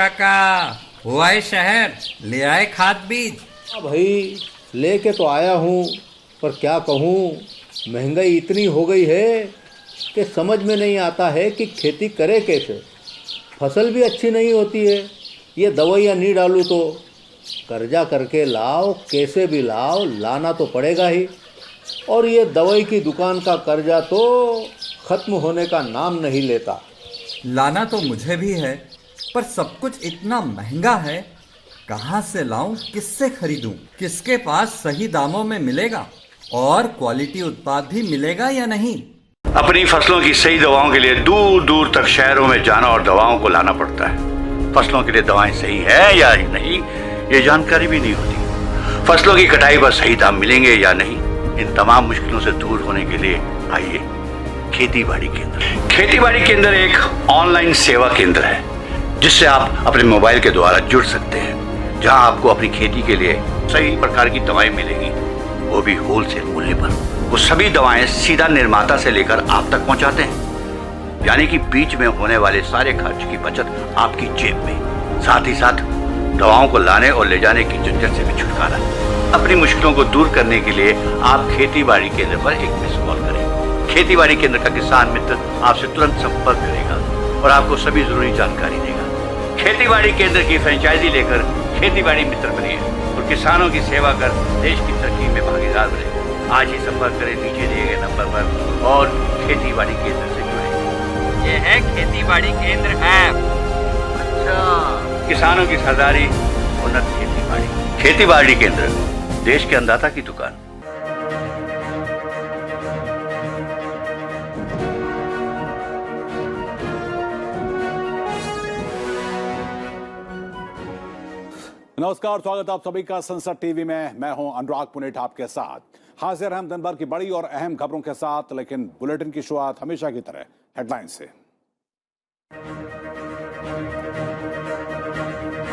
काका, हुआ है शहर, ले आए खाद बीज। हाँ भाई, लेके तो आया हूँ, पर क्या कहूँ, महंगाई इतनी हो गई है कि समझ में नहीं आता है कि खेती करे कैसे। फसल भी अच्छी नहीं होती है, ये दवाइयाँ नहीं डालूँ तो। कर्जा करके लाओ, कैसे भी लाओ, लाना तो पड़ेगा ही। और ये दवाई की दुकान का कर्जा तो ख़त्म होने का नाम नहीं लेता। लाना तो मुझे भी है, पर सब कुछ इतना महंगा है। कहाँ से लाऊं, किससे खरीदूं, किसके पास सही दामों में मिलेगा और क्वालिटी उत्पाद भी मिलेगा या नहीं। अपनी फसलों की सही दवाओं के लिए दूर दूर तक शहरों में जाना और दवाओं को लाना पड़ता है। फसलों के लिए दवाएं सही है या नहीं, ये जानकारी भी नहीं होती। फसलों की कटाई पर सही दाम मिलेंगे या नहीं, इन तमाम मुश्किलों से दूर होने के लिए आइए खेती बाड़ी केंद्र। खेती बाड़ी केंद्र एक ऑनलाइन सेवा केंद्र है जिससे आप अपने मोबाइल के द्वारा जुड़ सकते हैं, जहां आपको अपनी खेती के लिए सही प्रकार की दवाएं मिलेंगी, वो भी होलसेल मूल्य पर। वो सभी दवाएं सीधा निर्माता से लेकर आप तक पहुंचाते हैं, यानी कि बीच में होने वाले सारे खर्च की बचत आपकी जेब में। साथ ही साथ दवाओं को लाने और ले जाने की झंझट से भी छुटकारा। अपनी मुश्किलों को दूर करने के लिए आप खेती बाड़ी केंद्र पर एक मिस कॉल करें। खेती बाड़ी केंद्र का किसान मित्र आपसे तुरंत संपर्क करेगा और आपको सभी जरूरी जानकारी देगा। खेती बाड़ी केंद्र की फ्रेंचाइजी लेकर खेती बाड़ी मित्र बनिए और किसानों की सेवा कर देश की तरक्की में भागीदार बने। आज ही संपर्क करें नीचे दिए गए नंबर पर और खेती बाड़ी केंद्र से जुड़े। ये है खेती बाड़ी केंद्र ऐप। अच्छा, किसानों की सरदारी, उन्नत खेती बाड़ी। खेती बाड़ी केंद्र, देश के अन्नदाता की दुकान। नमस्कार, स्वागत आप सभी का संसद टीवी में। मैं हूं अनुराग पुनेठ आपके साथ। हाजिर हम दिन भर की बड़ी और अहम खबरों के साथ, लेकिन बुलेटिन की शुरुआत हमेशा की तरह हेडलाइन से।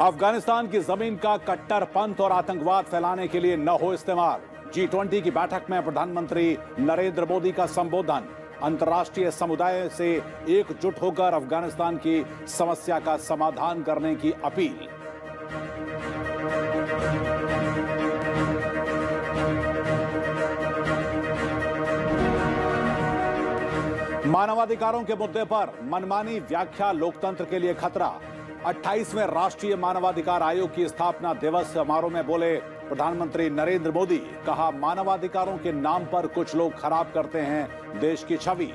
अफगानिस्तान की जमीन का कट्टरपंथ और आतंकवाद फैलाने के लिए न हो इस्तेमाल। G20 की बैठक में प्रधानमंत्री नरेंद्र मोदी का संबोधन। अंतर्राष्ट्रीय समुदाय से एकजुट होकर अफगानिस्तान की समस्या का समाधान करने की अपील। मानवाधिकारों के मुद्दे पर मनमानी व्याख्या लोकतंत्र के लिए खतरा। 28वें राष्ट्रीय मानवाधिकार आयोग की स्थापना दिवस समारोह में बोले प्रधानमंत्री नरेंद्र मोदी। कहा, मानवाधिकारों के नाम पर कुछ लोग खराब करते हैं देश की छवि।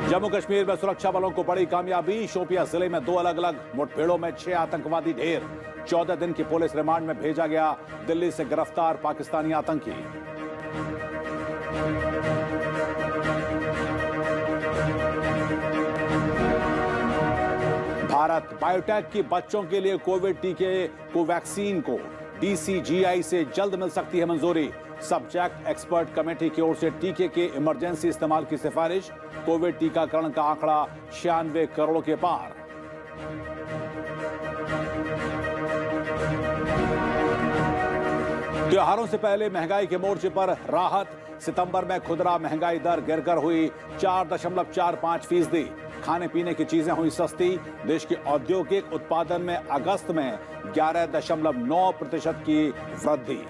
जम्मू कश्मीर में सुरक्षा बलों को बड़ी कामयाबी। शोपियां जिले में 2 अलग अलग मुठभेड़ों में 6 आतंकवादी ढेर। 14 दिन की पुलिस रिमांड में भेजा गया दिल्ली से गिरफ्तार पाकिस्तानी आतंकी। भारत बायोटेक की बच्चों के लिए कोविड टीके कोवैक्सीन को DCGI से जल्द मिल सकती है मंजूरी। सब्जेक्ट एक्सपर्ट कमेटी की ओर से टीके के इमरजेंसी इस्तेमाल की सिफारिश। कोविड टीकाकरण का आंकड़ा 96 करोड़ के पार। त्योहारों से पहले महंगाई के मोर्चे पर राहत। सितंबर में खुदरा महंगाई दर गिरकर हुई 4.45%। खाने पीने की चीजें हुई सस्ती। देश के औद्योगिक उत्पादन में अगस्त में 11.9% की वृद्धि।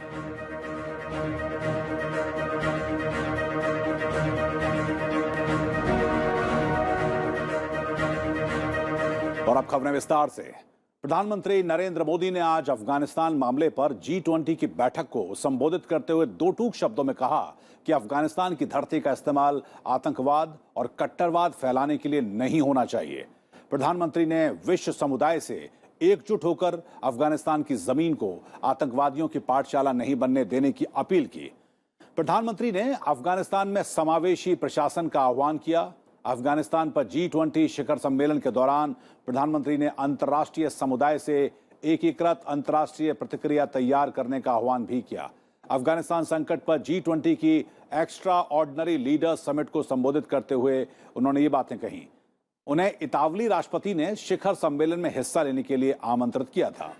और अब खबरें विस्तार से। प्रधानमंत्री नरेंद्र मोदी ने आज अफगानिस्तान मामले पर G20 की बैठक को संबोधित करते हुए 2 टूक शब्दों में कहा कि अफगानिस्तान की धरती का इस्तेमाल आतंकवाद और कट्टरवाद फैलाने के लिए नहीं होना चाहिए। प्रधानमंत्री ने विश्व समुदाय से एकजुट होकर अफगानिस्तान की जमीन को आतंकवादियों की पाठशाला नहीं बनने देने की अपील की। प्रधानमंत्री ने अफगानिस्तान में समावेशी प्रशासन का आह्वान किया। अफगानिस्तान पर G20 शिखर सम्मेलन के दौरान प्रधानमंत्री ने अंतर्राष्ट्रीय समुदाय से एकीकृत अंतर्राष्ट्रीय प्रतिक्रिया तैयार करने का आह्वान भी किया। अफगानिस्तान संकट पर G20 की एक्स्ट्रा ऑर्डिनरी लीडर्स समिट को संबोधित करते हुए उन्होंने ये बातें कही। उन्हें इतावली राष्ट्रपति ने शिखर सम्मेलन में हिस्सा लेने के लिए आमंत्रित किया था।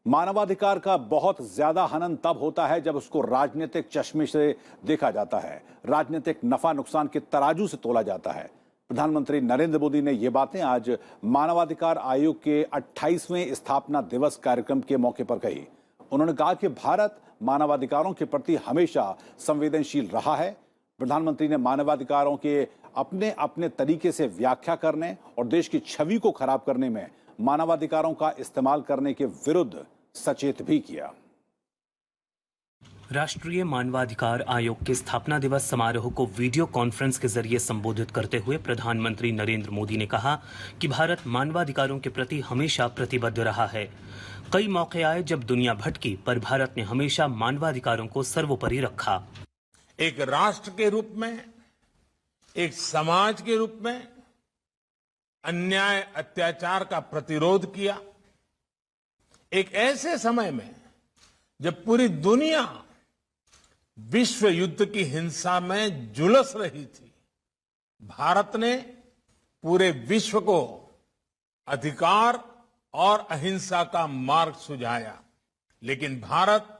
मानवाधिकार का बहुत ज्यादा हनन तब होता है जब उसको राजनीतिक चश्मे से देखा जाता है, राजनीतिक नफा नुकसान के तराजू से तोला जाता है। प्रधानमंत्री नरेंद्र मोदी ने ये बातें आज मानवाधिकार आयोग के 28वें स्थापना दिवस कार्यक्रम के मौके पर कही। उन्होंने कहा कि भारत मानवाधिकारों के प्रति हमेशा संवेदनशील रहा है। प्रधानमंत्री ने मानवाधिकारों के अपने अपने तरीके से व्याख्या करने और देश की छवि को खराब करने में मानवाधिकारों का इस्तेमाल करने के विरुद्ध सचेत भी किया। राष्ट्रीय मानवाधिकार आयोग के स्थापना दिवस समारोह को वीडियो कॉन्फ्रेंस के जरिए संबोधित करते हुए प्रधानमंत्री नरेंद्र मोदी ने कहा कि भारत मानवाधिकारों के प्रति हमेशा प्रतिबद्ध रहा है। कई मौके आए जब दुनिया भटकी, पर भारत ने हमेशा मानवाधिकारों को सर्वोपरि रखा। एक राष्ट्र के रूप में, एक समाज के रूप में अन्याय अत्याचार का प्रतिरोध किया। एक ऐसे समय में जब पूरी दुनिया विश्व युद्ध की हिंसा में झुलस रही थी, भारत ने पूरे विश्व को अधिकार और अहिंसा का मार्ग सुझाया। लेकिन भारत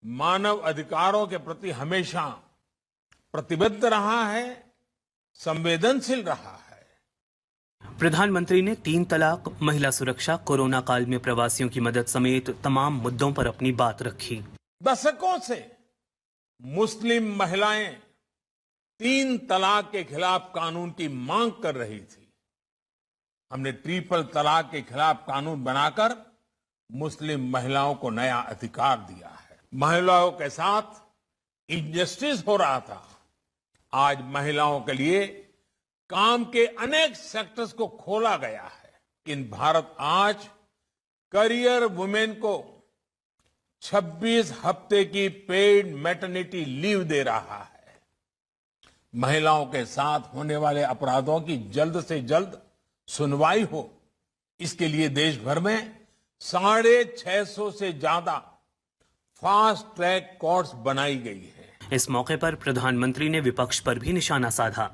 मानव अधिकारों के प्रति हमेशा प्रतिबद्ध रहा है, संवेदनशील रहा है। प्रधानमंत्री ने 3 तलाक, महिला सुरक्षा, कोरोना काल में प्रवासियों की मदद समेत तमाम मुद्दों पर अपनी बात रखी। दशकों से मुस्लिम महिलाएं 3 तलाक के खिलाफ कानून की मांग कर रही थी। हमने ट्रिपल तलाक के खिलाफ कानून बनाकर मुस्लिम महिलाओं को नया अधिकार दिया है। महिलाओं के साथ इनजस्टिस हो रहा था, आज महिलाओं के लिए काम के अनेक सेक्टर्स को खोला गया है। लेकिन भारत आज करियर वुमेन को 26 हफ्ते की पेड मैटरनिटी लीव दे रहा है। महिलाओं के साथ होने वाले अपराधों की जल्द से जल्द सुनवाई हो, इसके लिए देश भर में 650 से ज्यादा फास्ट ट्रैक कोर्ट्स बनाई गई है। इस मौके पर प्रधानमंत्री ने विपक्ष पर भी निशाना साधा।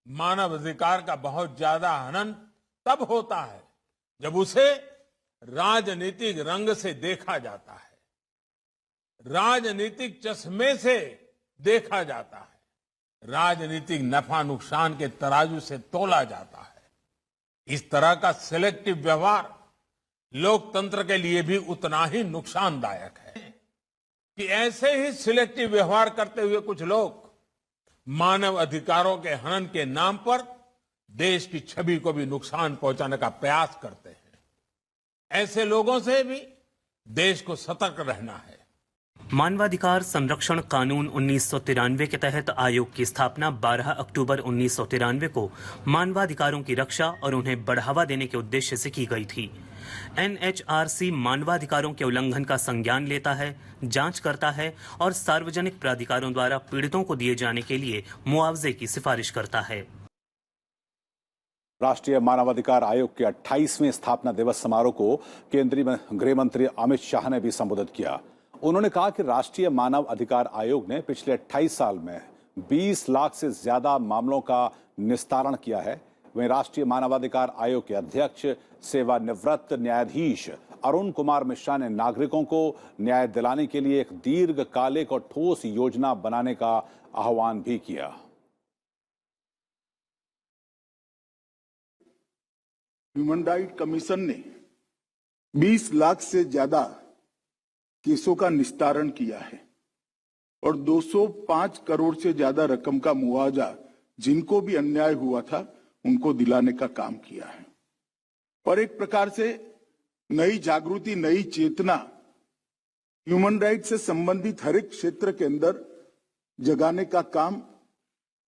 मानव अधिकार का बहुत ज्यादा हनन तब होता है जब उसे राजनीतिक रंग से देखा जाता है, राजनीतिक चश्मे से देखा जाता है, राजनीतिक नफा नुकसान के तराजू से तोला जाता है। इस तरह का सिलेक्टिव व्यवहार लोकतंत्र के लिए भी उतना ही नुकसानदायक है कि ऐसे ही सिलेक्टिव व्यवहार करते हुए कुछ लोग मानव अधिकारों के हनन के नाम पर देश की छवि को भी नुकसान पहुंचाने का प्रयास करते हैं। ऐसे लोगों से भी देश को सतर्क रहना है। मानवाधिकार संरक्षण कानून 1993 के तहत आयोग की स्थापना 12 अक्टूबर 1993 को मानवाधिकारों की रक्षा और उन्हें बढ़ावा देने के उद्देश्य से की गई थी। NHRC मानवाधिकारों के उल्लंघन का संज्ञान लेता है, जांच करता है और सार्वजनिक प्राधिकारों द्वारा पीड़ितों को दिए जाने के लिए मुआवजे की सिफारिश करता है। राष्ट्रीय मानवाधिकार आयोग के 28वें स्थापना दिवस समारोह को केंद्रीय गृह मंत्री अमित शाह ने भी संबोधित किया। उन्होंने कहा कि राष्ट्रीय मानव अधिकार आयोग ने पिछले 28 साल में 20 लाख से ज्यादा मामलों का निस्तारण किया है। वहीं राष्ट्रीय मानवाधिकार आयोग के अध्यक्ष सेवानिवृत्त न्यायाधीश अरुण कुमार मिश्रा ने नागरिकों को न्याय दिलाने के लिए एक दीर्घकालिक और ठोस योजना बनाने का आह्वान भी किया। ह्यूमन राइट कमीशन ने 20 लाख से ज्यादा केसों का निस्तारण किया है और 205 करोड़ से ज्यादा रकम का मुआवजा जिनको भी अन्याय हुआ था उनको दिलाने का काम किया है। और एक प्रकार से नई जागृति, नई चेतना ह्यूमन राइट से संबंधित हर एक क्षेत्र के अंदर जगाने का काम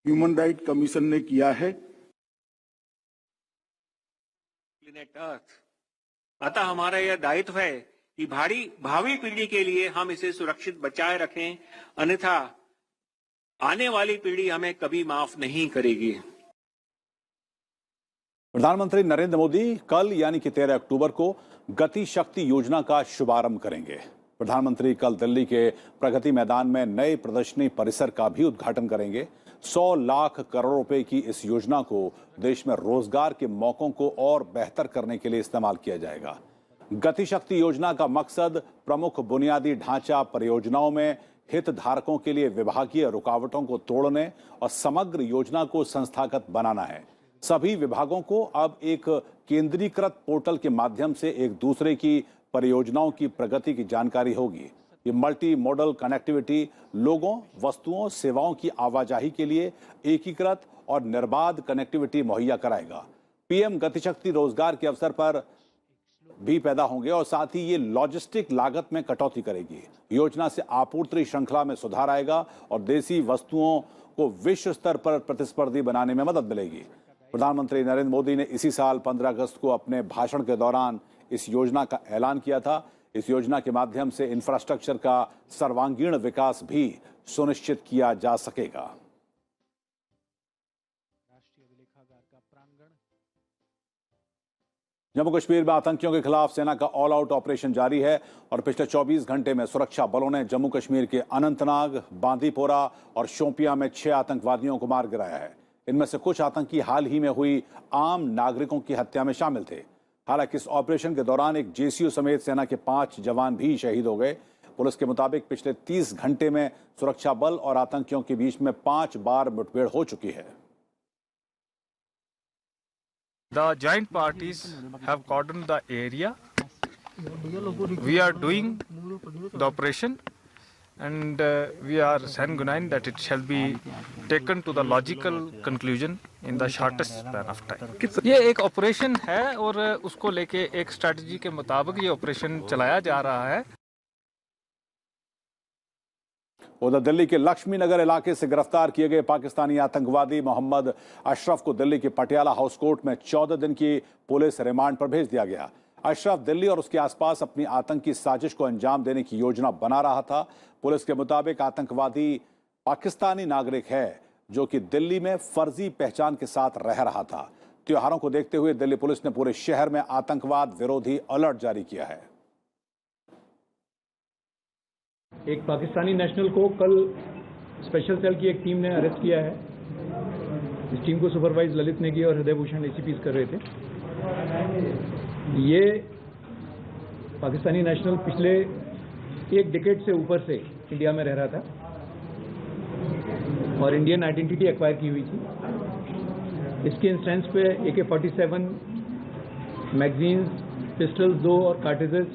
ह्यूमन राइट कमीशन ने किया है। अतः हमारा यह दायित्व है कि भावी पीढ़ी के लिए हम इसे सुरक्षित बचाए रखें, अन्यथा आने वाली पीढ़ी हमें कभी माफ नहीं करेगी। प्रधानमंत्री नरेंद्र मोदी कल यानी कि 13 अक्टूबर को गति शक्ति योजना का शुभारंभ करेंगे। प्रधानमंत्री कल दिल्ली के प्रगति मैदान में नए प्रदर्शनी परिसर का भी उद्घाटन करेंगे। 100 लाख करोड़ रुपए की इस योजना को देश में रोजगार के मौकों को और बेहतर करने के लिए इस्तेमाल किया जाएगा। गतिशक्ति योजना का मकसद प्रमुख बुनियादी ढांचा परियोजनाओं में हितधारकों के लिए विभागीय रुकावटों को तोड़ने और समग्र योजना को संस्थागत बनाना है। सभी विभागों को अब एक केंद्रीकृत पोर्टल के माध्यम से एक दूसरे की परियोजनाओं की प्रगति की जानकारी होगी। ये मल्टी मॉडल कनेक्टिविटी लोगों, वस्तुओं, सेवाओं की आवाजाही के लिए एकीकृत और निर्बाध कनेक्टिविटी मुहैया कराएगा। पीएम गतिशक्ति रोजगार के अवसर पर भी पैदा होंगे और साथ ही ये लॉजिस्टिक लागत में कटौती करेगी। योजना से आपूर्ति श्रृंखला में सुधार आएगा और देसी वस्तुओं को विश्व स्तर पर प्रतिस्पर्धी बनाने में मदद मिलेगी। प्रधानमंत्री नरेंद्र मोदी ने इसी साल 15 अगस्त को अपने भाषण के दौरान इस योजना का ऐलान किया था। इस योजना के माध्यम से इंफ्रास्ट्रक्चर का सर्वांगीण विकास भी सुनिश्चित किया जा सकेगा। जम्मू कश्मीर में आतंकियों के खिलाफ सेना का ऑल आउट ऑपरेशन जारी है और पिछले 24 घंटे में सुरक्षा बलों ने जम्मू कश्मीर के अनंतनाग, बांदीपोरा और शोपियां में 6 आतंकवादियों को मार गिराया है। इनमें से कुछ आतंकी हाल ही में हुई आम नागरिकों की हत्या में शामिल थे। हालांकि इस ऑपरेशन के दौरान एक जेसीओ समेत सेना के 5 जवान भी शहीद हो गए। पुलिस के मुताबिक पिछले 30 घंटे में सुरक्षा बल और आतंकियों के बीच में 5 बार मुठभेड़ हो चुकी है। The joint parties have cordoned the area. We are doing the operation and we are sanguine that it shall be taken to the logical conclusion in the shortest span of time. ये एक operation है और उसको लेके एक strategy के मुताबिक ये ऑपरेशन चलाया जा रहा है। उधर दिल्ली के लक्ष्मी नगर इलाके से गिरफ्तार किए गए पाकिस्तानी आतंकवादी मोहम्मद अशरफ को दिल्ली के पटियाला हाउस कोर्ट में 14 दिन की पुलिस रिमांड पर भेज दिया गया। अशरफ दिल्ली और उसके आसपास अपनी आतंकी साजिश को अंजाम देने की योजना बना रहा था। पुलिस के मुताबिक आतंकवादी पाकिस्तानी नागरिक है जो कि दिल्ली में फर्जी पहचान के साथ रह रहा था। त्योहारों को देखते हुए दिल्ली पुलिस ने पूरे शहर में आतंकवाद विरोधी अलर्ट जारी किया है। एक पाकिस्तानी नेशनल को कल स्पेशल सेल की एक टीम ने अरेस्ट किया है। इस टीम को सुपरवाइज ललित नेगी और हृदय भूषण एसीपीज कर रहे थे। ये पाकिस्तानी नेशनल पिछले एक डिकेड से ऊपर से इंडिया में रह रहा था और इंडियन आइडेंटिटी एक्वायर की हुई थी। इसके इंस्टेंस पे AK-47 मैगजीन्स, पिस्टल्स 2 और कार्ट्रिजेस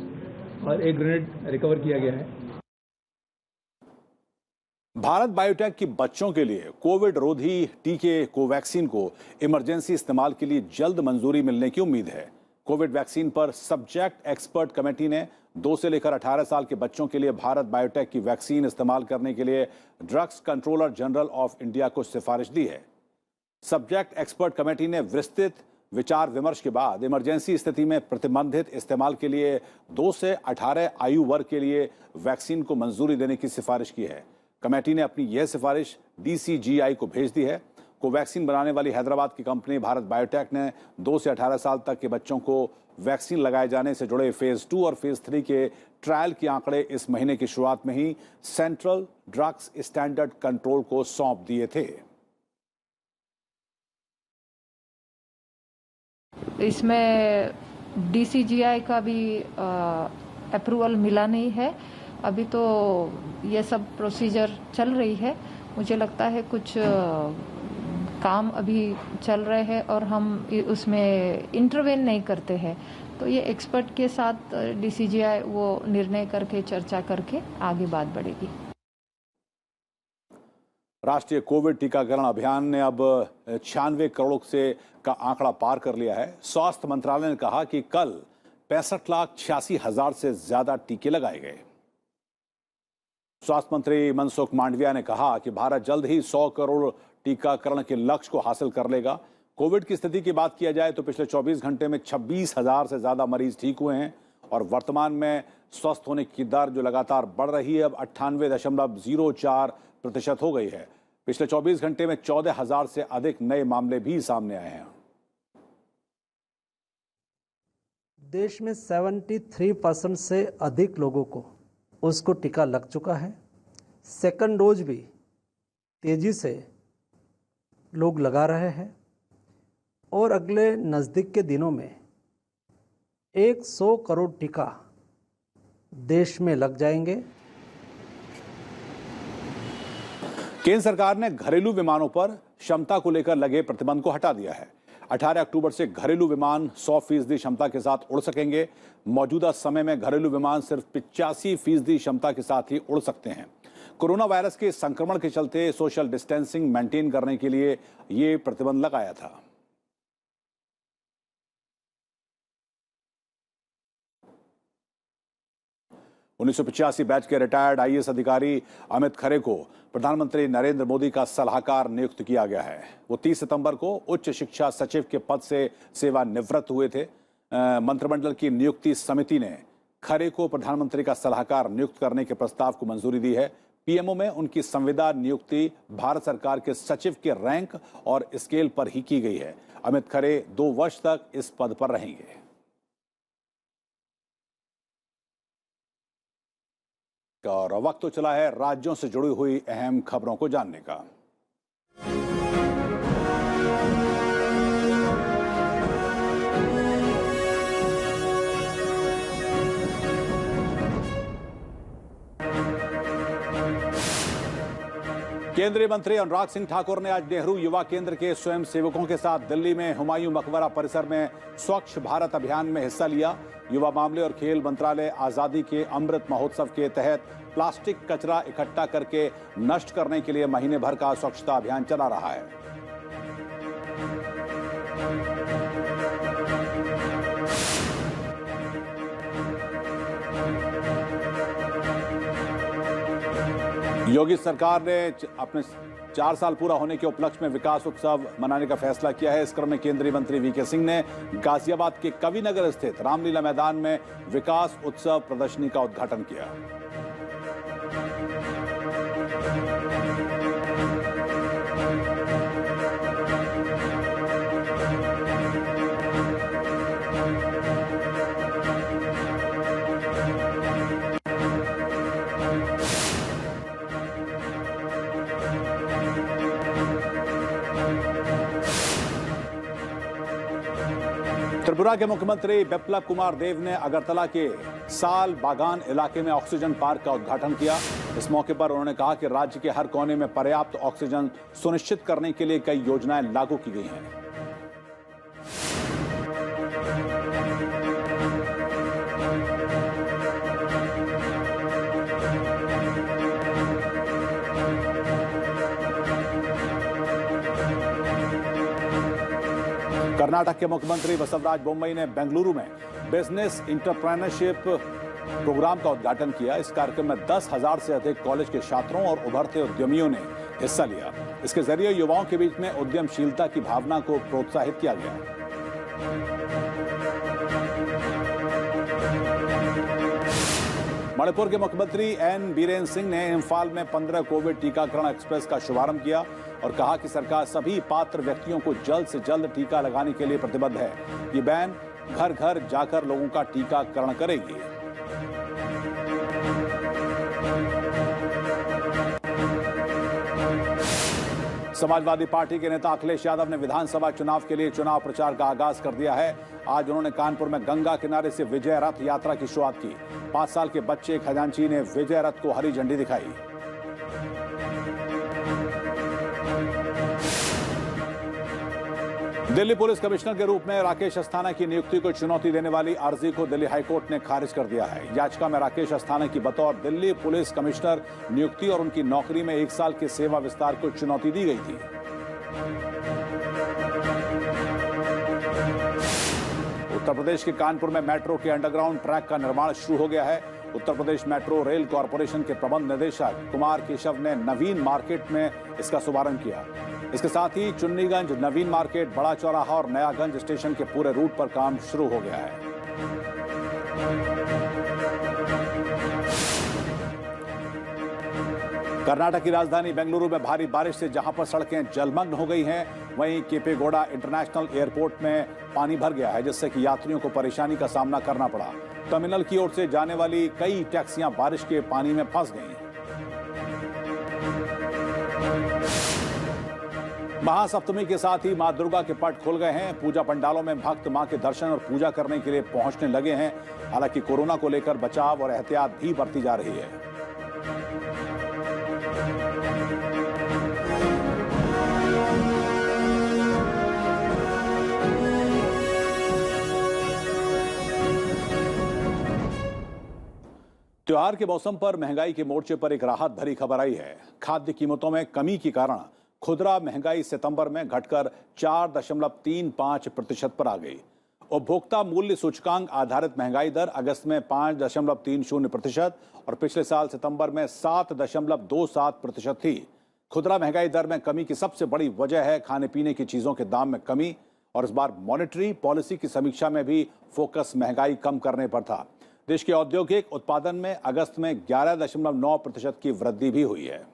और एक ग्रेनेड रिकवर किया गया है। भारत बायोटेक की बच्चों के लिए कोविड रोधी टीके कोवैक्सीन को इमरजेंसी इस्तेमाल के लिए जल्द मंजूरी मिलने की उम्मीद है। कोविड वैक्सीन पर सब्जेक्ट एक्सपर्ट कमेटी ने 2 से लेकर 18 साल के बच्चों के लिए भारत बायोटेक की वैक्सीन इस्तेमाल करने के लिए drugs controller general of India को सिफारिश दी है। सब्जेक्ट एक्सपर्ट कमेटी ने विस्तृत विचार विमर्श के बाद इमरजेंसी स्थिति में प्रतिबंधित इस्तेमाल के लिए 2 से 18 आयु वर्ग के लिए वैक्सीन को मंजूरी देने की सिफारिश की है। कमेटी ने अपनी यह सिफारिश DCGI को भेज दी है। कोवैक्सीन बनाने वाली हैदराबाद की कंपनी भारत बायोटेक ने 2 से 18 साल तक के बच्चों को वैक्सीन लगाए जाने से जुड़े फेज 2 और फेज 3 के ट्रायल के आंकड़े इस महीने की शुरुआत में ही सेंट्रल ड्रग्स स्टैंडर्ड कंट्रोल को सौंप दिए थे। इसमें DCGI का भी अप्रूवल मिला नहीं है। अभी तो ये सब प्रोसीजर चल रही है। मुझे लगता है कुछ काम अभी चल रहे हैं और हम उसमें इंटरवेन नहीं करते हैं। तो ये एक्सपर्ट के साथ DCGI वो निर्णय करके चर्चा करके आगे बात बढ़ेगी। राष्ट्रीय कोविड टीकाकरण अभियान ने अब 96 करोड़ से का आंकड़ा पार कर लिया है। स्वास्थ्य मंत्रालय ने कहा कि कल 65,86,000 से ज्यादा टीके लगाए गए। स्वास्थ्य मंत्री मनसुख मांडविया ने कहा कि भारत जल्द ही 100 करोड़ टीकाकरण के लक्ष्य को हासिल कर लेगा। कोविड की स्थिति की बात किया जाए तो पिछले 24 घंटे में 26,000 से ज्यादा मरीज ठीक हुए हैं और वर्तमान में स्वस्थ होने की दर जो लगातार बढ़ रही है अब 98.04% हो गई है। पिछले 24 घंटे में 14,000 से अधिक नए मामले भी सामने आए हैं। देश में 73% से अधिक लोगों को उसको टीका लग चुका है। सेकंड डोज भी तेजी से लोग लगा रहे हैं और अगले नज़दीक के दिनों में 100 करोड़ टीका देश में लग जाएंगे। केंद्र सरकार ने घरेलू विमानों पर क्षमता को लेकर लगे प्रतिबंध को हटा दिया है। 18 अक्टूबर से घरेलू विमान 100% क्षमता के साथ उड़ सकेंगे। मौजूदा समय में घरेलू विमान सिर्फ 85% क्षमता के साथ ही उड़ सकते हैं। कोरोना वायरस के संक्रमण के चलते सोशल डिस्टेंसिंग मेंटेन करने के लिए ये प्रतिबंध लगाया था। उन्नीस बैच के रिटायर्ड आईएएस अधिकारी अमित खरे को प्रधानमंत्री नरेंद्र मोदी का सलाहकार नियुक्त किया गया है। वो 30 सितंबर को उच्च शिक्षा सचिव के पद से सेवानिवृत्त हुए थे। मंत्रिमंडल की नियुक्ति समिति ने खरे को प्रधानमंत्री का सलाहकार नियुक्त करने के प्रस्ताव को मंजूरी दी है। पीएमओ में उनकी संविदा नियुक्ति भारत सरकार के सचिव के रैंक और स्केल पर ही की गई है। अमित खरे 2 वर्ष तक इस पद पर रहेंगे। और वक्त तो चला है राज्यों से जुड़ी हुई अहम खबरों को जानने का। केंद्रीय मंत्री अनुराग सिंह ठाकुर ने आज नेहरू युवा केंद्र के स्वयं सेवकों के साथ दिल्ली में हुमायूं मकबरा परिसर में स्वच्छ भारत अभियान में हिस्सा लिया। युवा मामले और खेल मंत्रालय आजादी के अमृत महोत्सव के तहत प्लास्टिक कचरा इकट्ठा करके नष्ट करने के लिए महीने भर का स्वच्छता अभियान चला रहा है। योगी सरकार ने अपने 4 साल पूरा होने के उपलक्ष्य में विकास उत्सव मनाने का फैसला किया है। इस क्रम में केंद्रीय मंत्री वीके सिंह ने गाजियाबाद के कविनगर स्थित रामलीला मैदान में विकास उत्सव प्रदर्शनी का उद्घाटन किया। त्रिपुरा के मुख्यमंत्री बिप्लब कुमार देव ने अगरतला के साल बागान इलाके में ऑक्सीजन पार्क का उद्घाटन किया। इस मौके पर उन्होंने कहा कि राज्य के हर कोने में पर्याप्त ऑक्सीजन सुनिश्चित करने के लिए कई योजनाएं लागू की गई हैं। कर्नाटक के मुख्यमंत्री बसवराज बोम्मई ने बेंगलुरु में बिजनेस इंटरप्रेन्योरशिप प्रोग्राम का उद्घाटन किया। इस कार्यक्रम में 10,000 से अधिक कॉलेज के छात्रों और उभरते उद्यमियों ने हिस्सा लिया। इसके जरिए युवाओं के बीच में उद्यमशीलता की भावना को प्रोत्साहित किया गया। मणिपुर के मुख्यमंत्री एन बीरेन सिंह ने इम्फाल में 15 कोविड टीकाकरण एक्सप्रेस का शुभारंभ किया और कहा कि सरकार सभी पात्र व्यक्तियों को जल्द से जल्द टीका लगाने के लिए प्रतिबद्ध है। ये वैन घर घर जाकर लोगों का टीकाकरण करेगी। समाजवादी पार्टी के नेता अखिलेश यादव ने विधानसभा चुनाव के लिए चुनाव प्रचार का आगाज कर दिया है। आज उन्होंने कानपुर में गंगा किनारे से विजय रथ यात्रा की शुरुआत की। 5 साल के बच्चे खजांची ने विजय रथ को हरी झंडी दिखाई। दिल्ली पुलिस कमिश्नर के रूप में राकेश अस्थाना की नियुक्ति को चुनौती देने वाली अर्जी को दिल्ली हाईकोर्ट ने खारिज कर दिया है। याचिका में राकेश अस्थाना की बतौर दिल्ली पुलिस कमिश्नर नियुक्ति और उनकी नौकरी में 1 साल के सेवा विस्तार को चुनौती दी गई थी। उत्तर प्रदेश के कानपुर में मेट्रो के अंडरग्राउंड ट्रैक का निर्माण शुरू हो गया है। Uttar Pradesh metro rail corporation के प्रबंध निदेशक कुमार केशव ने नवीन मार्केट में इसका शुभारंभ किया। इसके साथ ही चुन्नीगंज, नवीन मार्केट, बड़ा चौराहा और नयागंज स्टेशन के पूरे रूट पर काम शुरू हो गया है। कर्नाटक की राजधानी बेंगलुरु में भारी बारिश से जहां पर सड़कें जलमग्न हो गई हैं, वहीं केपेगौड़ा इंटरनेशनल एयरपोर्ट में पानी भर गया है, जिससे कि यात्रियों को परेशानी का सामना करना पड़ा। टर्मिनल की ओर से जाने वाली कई टैक्सियां बारिश के पानी में फंस गईं। महासप्तमी के साथ ही मां दुर्गा के पट खुल गए हैं। पूजा पंडालों में भक्त मां के दर्शन और पूजा करने के लिए पहुंचने लगे हैं। हालांकि कोरोना को लेकर बचाव और एहतियात भी बरती जा रही है। त्योहार के मौसम पर महंगाई के मोर्चे पर एक राहत भरी खबर आई है। खाद्य कीमतों में कमी के कारण खुदरा महंगाई सितंबर में घटकर 4.35% पर आ गई। उपभोक्ता मूल्य सूचकांक आधारित महंगाई दर अगस्त में 5.30% और पिछले साल सितंबर में 7.27% थी। खुदरा महंगाई दर में कमी की सबसे बड़ी वजह है खाने पीने की चीजों के दाम में कमी, और इस बार मॉनेटरी पॉलिसी की समीक्षा में भी फोकस महंगाई कम करने पर था। देश के औद्योगिक उत्पादन में अगस्त में 11.9% की वृद्धि भी हुई है।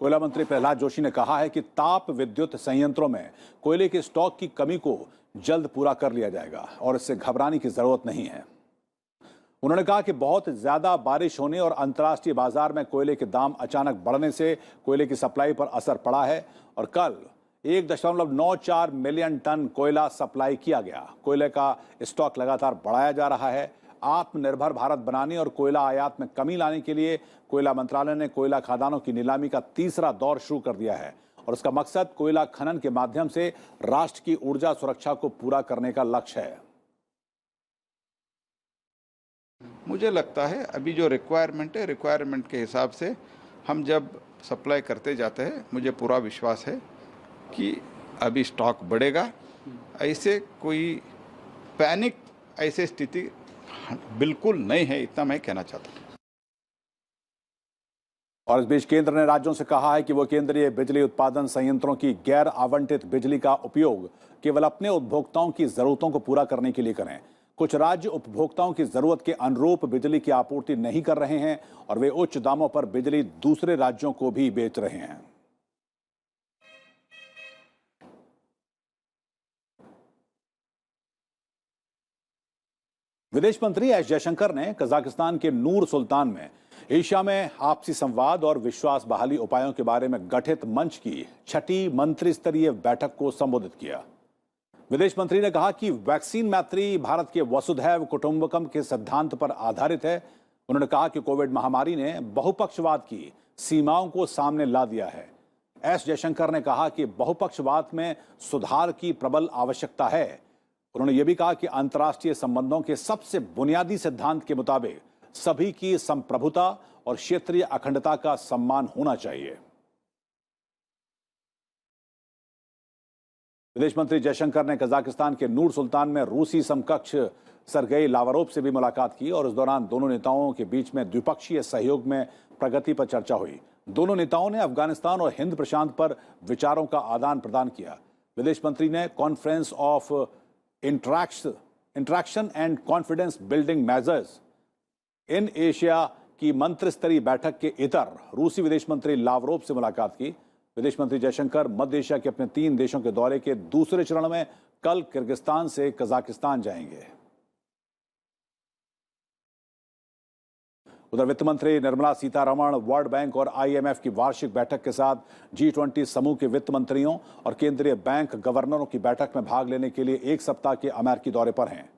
कोयला मंत्री प्रहलाद जोशी ने कहा है कि ताप विद्युत संयंत्रों में कोयले के स्टॉक की कमी को जल्द पूरा कर लिया जाएगा और इससे घबराने की जरूरत नहीं है। उन्होंने कहा कि बहुत ज्यादा बारिश होने और अंतर्राष्ट्रीय बाजार में कोयले के दाम अचानक बढ़ने से कोयले की सप्लाई पर असर पड़ा है और कल 1.94 मिलियन टन कोयला सप्लाई किया गया। कोयले का स्टॉक लगातार बढ़ाया जा रहा है। आत्मनिर्भर भारत बनाने और कोयला आयात में कमी लाने के लिए कोयला मंत्रालय ने कोयला खदानों की नीलामी का तीसरा दौर शुरू कर दिया है और इसका मकसद कोयला खनन के माध्यम से राष्ट्र की ऊर्जा सुरक्षा को पूरा करने का लक्ष्य है। मुझे लगता है अभी जो रिक्वायरमेंट है, रिक्वायरमेंट के हिसाब से हम जब सप्लाई करते जाते हैं, मुझे पूरा विश्वास है कि अभी स्टॉक बढ़ेगा। ऐसे कोई पैनिक ऐसे स्थिति बिल्कुल नहीं है, इतना मैं कहना चाहता हूँ। और इस बीच केंद्र ने राज्यों से कहा है कि वो केंद्रीय बिजली उत्पादन संयंत्रों की गैर आवंटित बिजली का उपयोग केवल अपने उपभोक्ताओं की जरूरतों को पूरा करने के लिए करें। कुछ राज्य उपभोक्ताओं की जरूरत के अनुरूप बिजली की आपूर्ति नहीं कर रहे हैं और वे उच्च दामों पर बिजली दूसरे राज्यों को भी बेच रहे हैं। विदेश मंत्री एस जयशंकर ने कजाकिस्तान के नूर सुल्तान में एशिया में आपसी संवाद और विश्वास बहाली उपायों के बारे में गठित मंच की 6ठी मंत्री स्तरीय बैठक को संबोधित किया। विदेश मंत्री ने कहा कि वैक्सीन मैत्री भारत के वसुधैव कुटुंबकम के सिद्धांत पर आधारित है। उन्होंने कहा कि कोविड महामारी ने बहुपक्षवाद की सीमाओं को सामने ला दिया है। एस जयशंकर ने कहा कि बहुपक्षवाद में सुधार की प्रबल आवश्यकता है। उन्होंने यह भी कहा कि अंतर्राष्ट्रीय संबंधों के सबसे बुनियादी सिद्धांत के मुताबिक सभी की संप्रभुता और क्षेत्रीय अखंडता का सम्मान होना चाहिए। विदेश मंत्री जयशंकर ने कजाकिस्तान के नूर सुल्तान में रूसी समकक्ष सरगेई लावरोव से भी मुलाकात की और इस दौरान दोनों नेताओं के बीच में द्विपक्षीय सहयोग में प्रगति पर चर्चा हुई। दोनों नेताओं ने अफगानिस्तान और हिंद प्रशांत पर विचारों का आदान प्रदान किया। विदेश मंत्री ने conference of interaction and confidence building measures in Asia की मंत्री स्तरीय बैठक के इतर रूसी विदेश मंत्री लावरोव से मुलाकात की। विदेश मंत्री जयशंकर मध्य एशिया के अपने 3 देशों के दौरे के दूसरे चरण में कल किर्गिस्तान से कजाकिस्तान जाएंगे। उधर वित्त मंत्री निर्मला सीतारमण वर्ल्ड बैंक और IMF की वार्षिक बैठक के साथ G20 समूह के वित्त मंत्रियों और केंद्रीय बैंक गवर्नरों की बैठक में भाग लेने के लिए 1 सप्ताह के अमेरिकी दौरे पर हैं।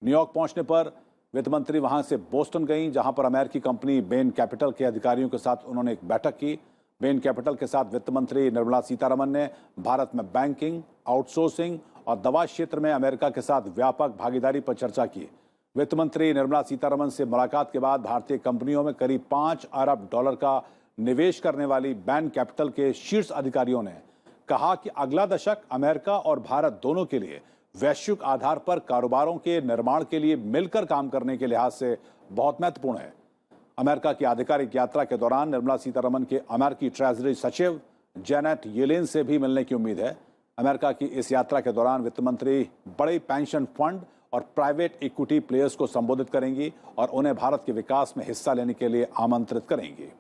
न्यूयॉर्क पहुंचने पर वित्त मंत्री वहां से बोस्टन गईं, जहां पर अमेरिकी कंपनी बेन कैपिटल के अधिकारियों के साथ उन्होंने एक बैठक की। बेन कैपिटल के साथ वित्त मंत्री निर्मला सीतारमण ने भारत में बैंकिंग, आउटसोर्सिंग और दवा क्षेत्र में अमेरिका के साथ व्यापक भागीदारी पर चर्चा की। वित्त मंत्री निर्मला सीतारमण से मुलाकात के बाद भारतीय कंपनियों में करीब $5 अरब का निवेश करने वाली बेन कैपिटल के शीर्ष अधिकारियों ने कहा कि अगला दशक अमेरिका और भारत दोनों के लिए वैश्विक आधार पर कारोबारों के निर्माण के लिए मिलकर काम करने के लिहाज से बहुत महत्वपूर्ण है। अमेरिका की आधिकारिक यात्रा के दौरान निर्मला सीतारमण के अमेरिकी ट्रेजरी सचिव जेनेट येलेन से भी मिलने की उम्मीद है। अमेरिका की इस यात्रा के दौरान वित्त मंत्री बड़े पेंशन फंड और प्राइवेट इक्विटी प्लेयर्स को संबोधित करेंगी और उन्हें भारत के विकास में हिस्सा लेने के लिए आमंत्रित करेंगी।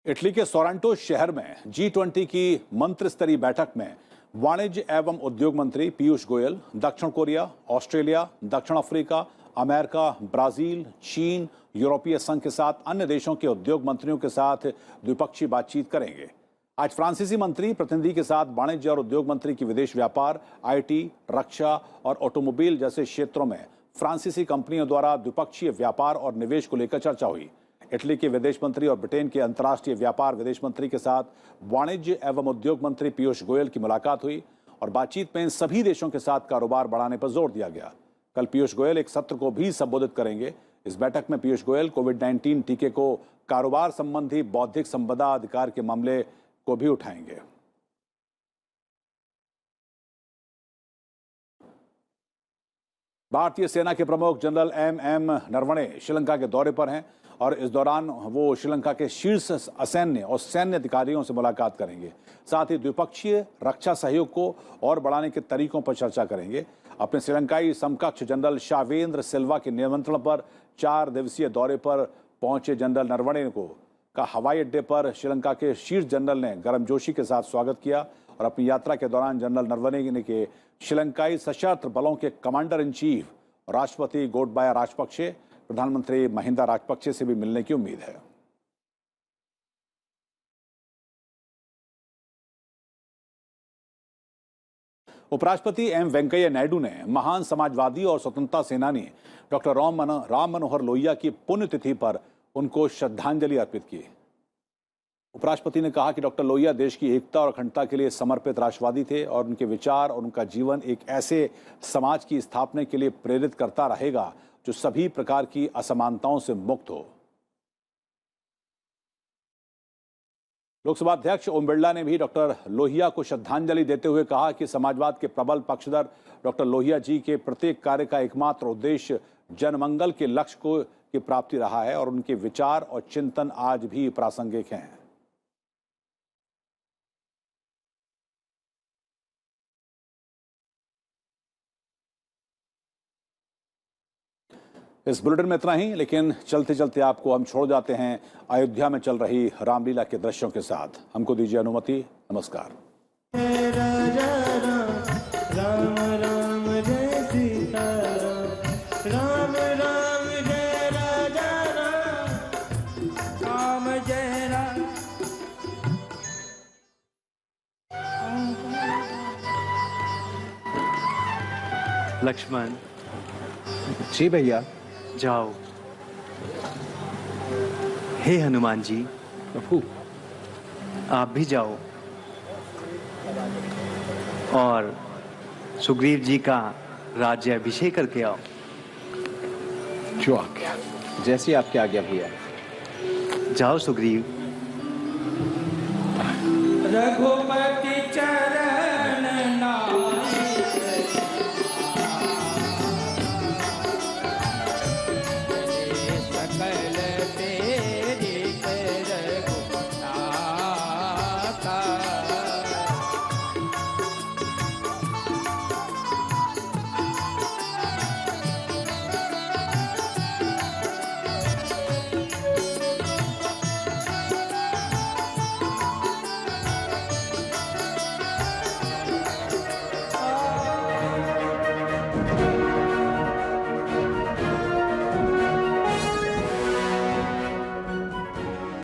इटली के सोरांटो शहर में G20 की मंत्री स्तरीय बैठक में वाणिज्य एवं उद्योग मंत्री पीयूष गोयल दक्षिण कोरिया, ऑस्ट्रेलिया, दक्षिण अफ्रीका, अमेरिका, ब्राजील, चीन, यूरोपीय संघ के साथ अन्य देशों के उद्योग मंत्रियों के साथ द्विपक्षीय बातचीत करेंगे। आज फ्रांसीसी मंत्री प्रतिनिधि के साथ वाणिज्य और उद्योग मंत्री की विदेश व्यापार, आईटी, रक्षा और ऑटोमोबाइल जैसे क्षेत्रों में फ्रांसीसी कंपनियों द्वारा द्विपक्षीय व्यापार और निवेश को लेकर चर्चा हुई। इटली के विदेश मंत्री और ब्रिटेन के अंतर्राष्ट्रीय व्यापार विदेश मंत्री के साथ वाणिज्य एवं उद्योग मंत्री पीयूष गोयल की मुलाकात हुई और बातचीत में इन सभी देशों के साथ कारोबार बढ़ाने पर जोर दिया गया। कल पीयूष गोयल एक सत्र को भी संबोधित करेंगे। इस बैठक में पीयूष गोयल कोविड-19 टीके को कारोबार संबंधी बौद्धिक संपदा अधिकार के मामले को भी उठाएंगे। भारतीय सेना के प्रमुख जनरल एम नरवणे श्रीलंका के दौरे पर हैं और इस दौरान वो श्रीलंका के शीर्ष असैन्य और सैन्य अधिकारियों से मुलाकात करेंगे। साथ ही द्विपक्षीय रक्षा सहयोग को और बढ़ाने के तरीकों पर चर्चा करेंगे। अपने श्रीलंकाई समकक्ष जनरल शावेंद्र सिल्वा के निमंत्रण पर 4 दिवसीय दौरे पर पहुंचे जनरल नरवणे का हवाई अड्डे पर श्रीलंका के शीर्ष जनरल ने गर्मजोशी के साथ स्वागत किया और अपनी यात्रा के दौरान जनरल नरवणे के श्रीलंकाई सशस्त्र बलों के कमांडर इन चीफ राष्ट्रपति गोटबाया राजपक्षे, प्रधानमंत्री महिंदा राजपक्षे से भी मिलने की उम्मीद है। उपराष्ट्रपति एम वेंकैया नायडू ने महान समाजवादी और स्वतंत्रता सेनानी डॉक्टर राम मनोहर लोहिया की पुण्यतिथि पर उनको श्रद्धांजलि अर्पित की। उपराष्ट्रपति ने कहा कि डॉक्टर लोहिया देश की एकता और अखंडता के लिए समर्पित राष्ट्रवादी थे और उनके विचार और उनका जीवन एक ऐसे समाज की स्थापना के लिए प्रेरित करता रहेगा जो सभी प्रकार की असमानताओं से मुक्त हो। लोकसभा अध्यक्ष ओम बिरला ने भी डॉक्टर लोहिया को श्रद्धांजलि देते हुए कहा कि समाजवाद के प्रबल पक्षधर डॉक्टर लोहिया जी के प्रत्येक कार्य का एकमात्र उद्देश्य जनमंगल के लक्ष्य की प्राप्ति रहा है और उनके विचार और चिंतन आज भी प्रासंगिक हैं। इस बुलेटिन में इतना ही, लेकिन चलते चलते आपको हम छोड़ जाते हैं अयोध्या में चल रही रामलीला के दृश्यों के साथ। हमको दीजिए अनुमति। नमस्कार। राम राम जय सीता राम राम जय राजा राम जय राम। लक्ष्मण जी भैया। जाओ। हे हनुमान जी, प्रभु आप भी जाओ और सुग्रीव जी का राज्य अभिषेक करके आओ। जो आज्ञा, जैसी आपकी आज्ञा भैया। जाओ सुग्रीव। रघुपति